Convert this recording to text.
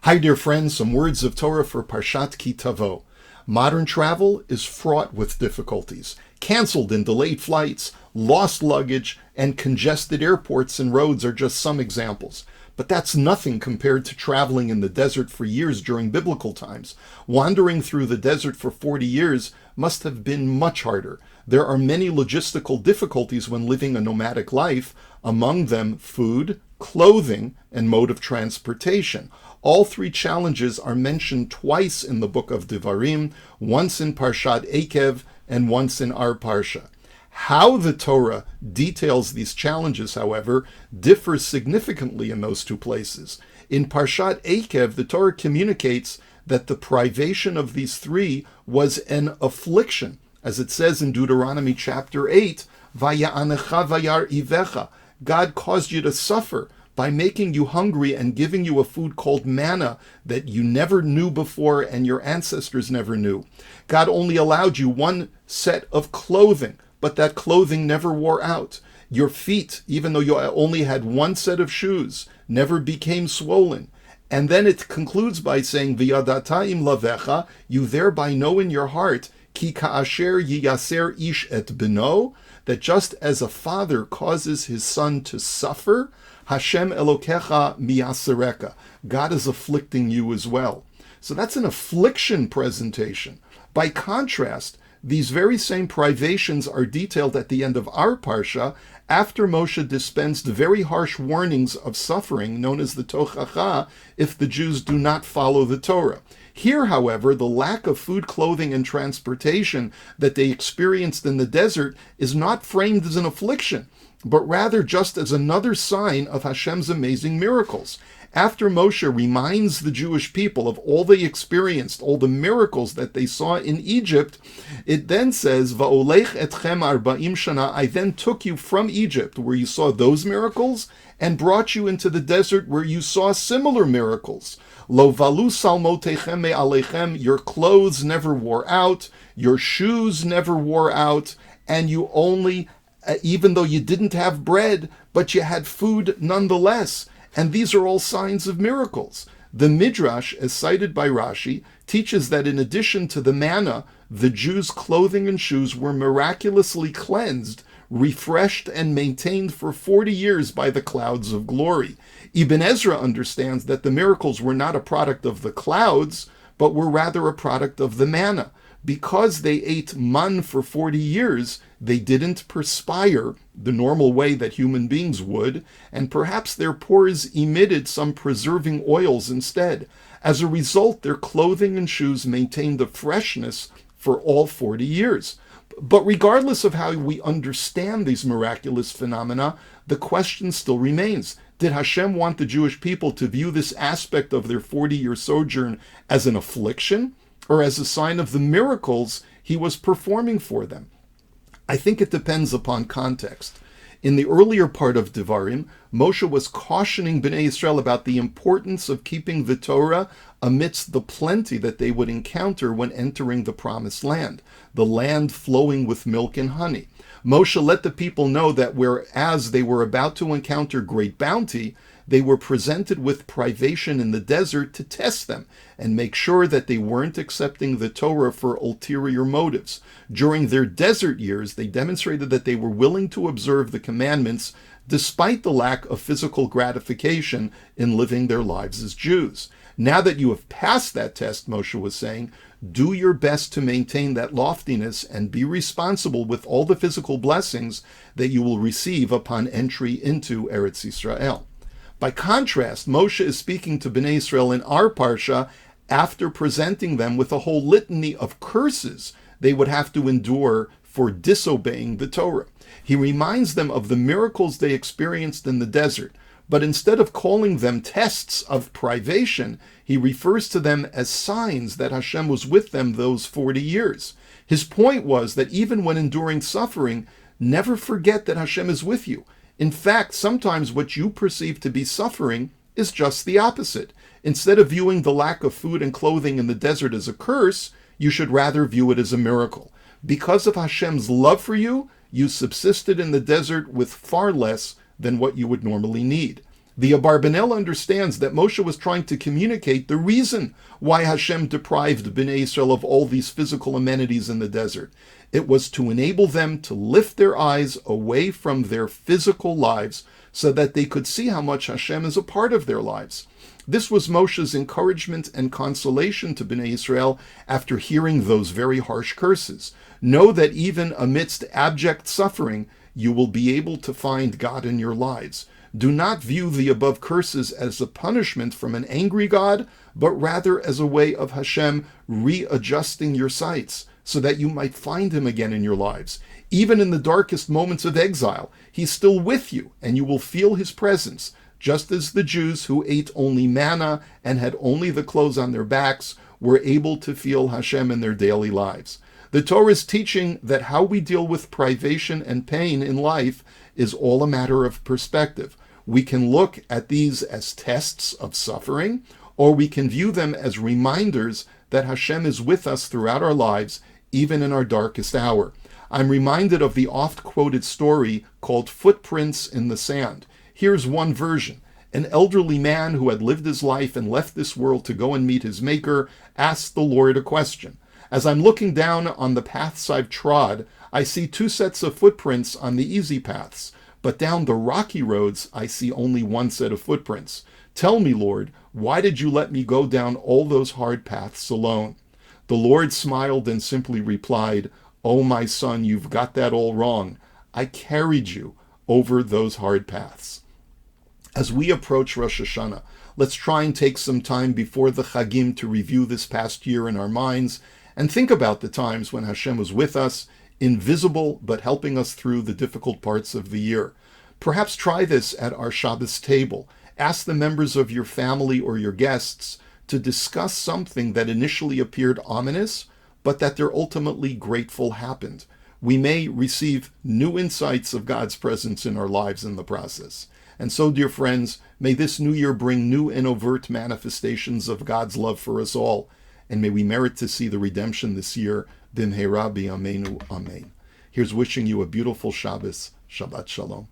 Hi dear friends, some words of Torah for Parshat Ki Tavo. Modern travel is fraught with difficulties. Canceled and delayed flights, lost luggage, and congested airports and roads are just some examples. But that's nothing compared to traveling in the desert for years during biblical times. Wandering through the desert for 40 years must have been much harder. There are many logistical difficulties when living a nomadic life, among them food, clothing, and mode of transportation. All three challenges are mentioned twice in the book of Devarim, once in Parshat Eikev and once in our Parsha. How the Torah details these challenges, however, differs significantly in those two places. In Parshat Eikev, the Torah communicates that the privation of these three was an affliction, as it says in Deuteronomy chapter 8, Vaya'anecha vayar ivecha. God caused you to suffer by making you hungry and giving you a food called manna that you never knew before and your ancestors never knew. God only allowed you one set of clothing, but that clothing never wore out. Your feet, even though you only had one set of shoes, never became swollen. And then it concludes by saying, V'yadata im lavecha, you thereby know in your heart, Ki ka'asher yiyaser ish et beno, that just as a father causes his son to suffer, Hashem Elokecha miyasereka, God is afflicting you as well. So that's an affliction presentation. By contrast, these very same privations are detailed at the end of our Parsha, after Moshe dispensed very harsh warnings of suffering, known as the Tochacha, if the Jews do not follow the Torah. Here, however, the lack of food, clothing, and transportation that they experienced in the desert is not framed as an affliction, but rather just as another sign of Hashem's amazing miracles. After Moshe reminds the Jewish people of all they experienced, all the miracles that they saw in Egypt, it then says, Va'olech etchem arba'im shana, I then took you from Egypt, where you saw those miracles, and brought you into the desert where you saw similar miracles. Lo valu salmotechem me'alechem, your clothes never wore out, your shoes never wore out, and you only, even though you didn't have bread, but you had food nonetheless. And these are all signs of miracles. The Midrash, as cited by Rashi, teaches that in addition to the manna, the Jews' clothing and shoes were miraculously cleansed, refreshed, and maintained for 40 years by the clouds of glory. Ibn Ezra understands that the miracles were not a product of the clouds, but were rather a product of the manna. Because they ate man for 40 years, they didn't perspire the normal way that human beings would, and perhaps their pores emitted some preserving oils instead. As a result, their clothing and shoes maintained the freshness for all 40 years. But regardless of how we understand these miraculous phenomena, the question still remains. Did Hashem want the Jewish people to view this aspect of their 40-year sojourn as an affliction, or as a sign of the miracles he was performing for them? I think it depends upon context. In the earlier part of Devarim, Moshe was cautioning Bnei Israel about the importance of keeping the Torah amidst the plenty that they would encounter when entering the Promised Land, the land flowing with milk and honey. Moshe let the people know that whereas they were about to encounter great bounty, they were presented with privation in the desert to test them and make sure that they weren't accepting the Torah for ulterior motives. During their desert years, they demonstrated that they were willing to observe the commandments despite the lack of physical gratification in living their lives as Jews. Now that you have passed that test, Moshe was saying, do your best to maintain that loftiness and be responsible with all the physical blessings that you will receive upon entry into Eretz Yisrael. By contrast, Moshe is speaking to Bnei Israel in our Parsha after presenting them with a whole litany of curses they would have to endure for disobeying the Torah. He reminds them of the miracles they experienced in the desert, but instead of calling them tests of privation, he refers to them as signs that Hashem was with them those 40 years. His point was that even when enduring suffering, never forget that Hashem is with you. In fact, sometimes what you perceive to be suffering is just the opposite. Instead of viewing the lack of food and clothing in the desert as a curse, you should rather view it as a miracle. Because of Hashem's love for you, you subsisted in the desert with far less than what you would normally need. The Abarbanel understands that Moshe was trying to communicate the reason why Hashem deprived Bnei Israel of all these physical amenities in the desert. It was to enable them to lift their eyes away from their physical lives so that they could see how much Hashem is a part of their lives. This was Moshe's encouragement and consolation to Bnei Israel after hearing those very harsh curses. Know that even amidst abject suffering, you will be able to find God in your lives. Do not view the above curses as a punishment from an angry God, but rather as a way of Hashem readjusting your sights so that you might find Him again in your lives. Even in the darkest moments of exile, He's still with you, and you will feel His presence, just as the Jews who ate only manna and had only the clothes on their backs were able to feel Hashem in their daily lives. The Torah is teaching that how we deal with privation and pain in life is all a matter of perspective. We can look at these as tests of suffering, or we can view them as reminders that Hashem is with us throughout our lives, even in our darkest hour. I'm reminded of the oft-quoted story called Footprints in the Sand. Here's one version. An elderly man who had lived his life and left this world to go and meet his Maker asked the Lord a question. As I'm looking down on the paths I've trod, I see two sets of footprints on the easy paths, but down the rocky roads I see only one set of footprints. Tell me, Lord, why did you let me go down all those hard paths alone? The Lord smiled and simply replied, "Oh, my son, you've got that all wrong. I carried you over those hard paths." As we approach Rosh Hashanah, let's try and take some time before the Chagim to review this past year in our minds and think about the times when Hashem was with us, invisible but helping us through the difficult parts of the year. Perhaps try this at our Shabbos table. Ask the members of your family or your guests to discuss something that initially appeared ominous, but that they're ultimately grateful happened. We may receive new insights of God's presence in our lives in the process. And so, dear friends, may this new year bring new and overt manifestations of God's love for us all, and may we merit to see the redemption this year. B'mheira b'yameinu, amen. Here's wishing you a beautiful Shabbos. Shabbat Shalom.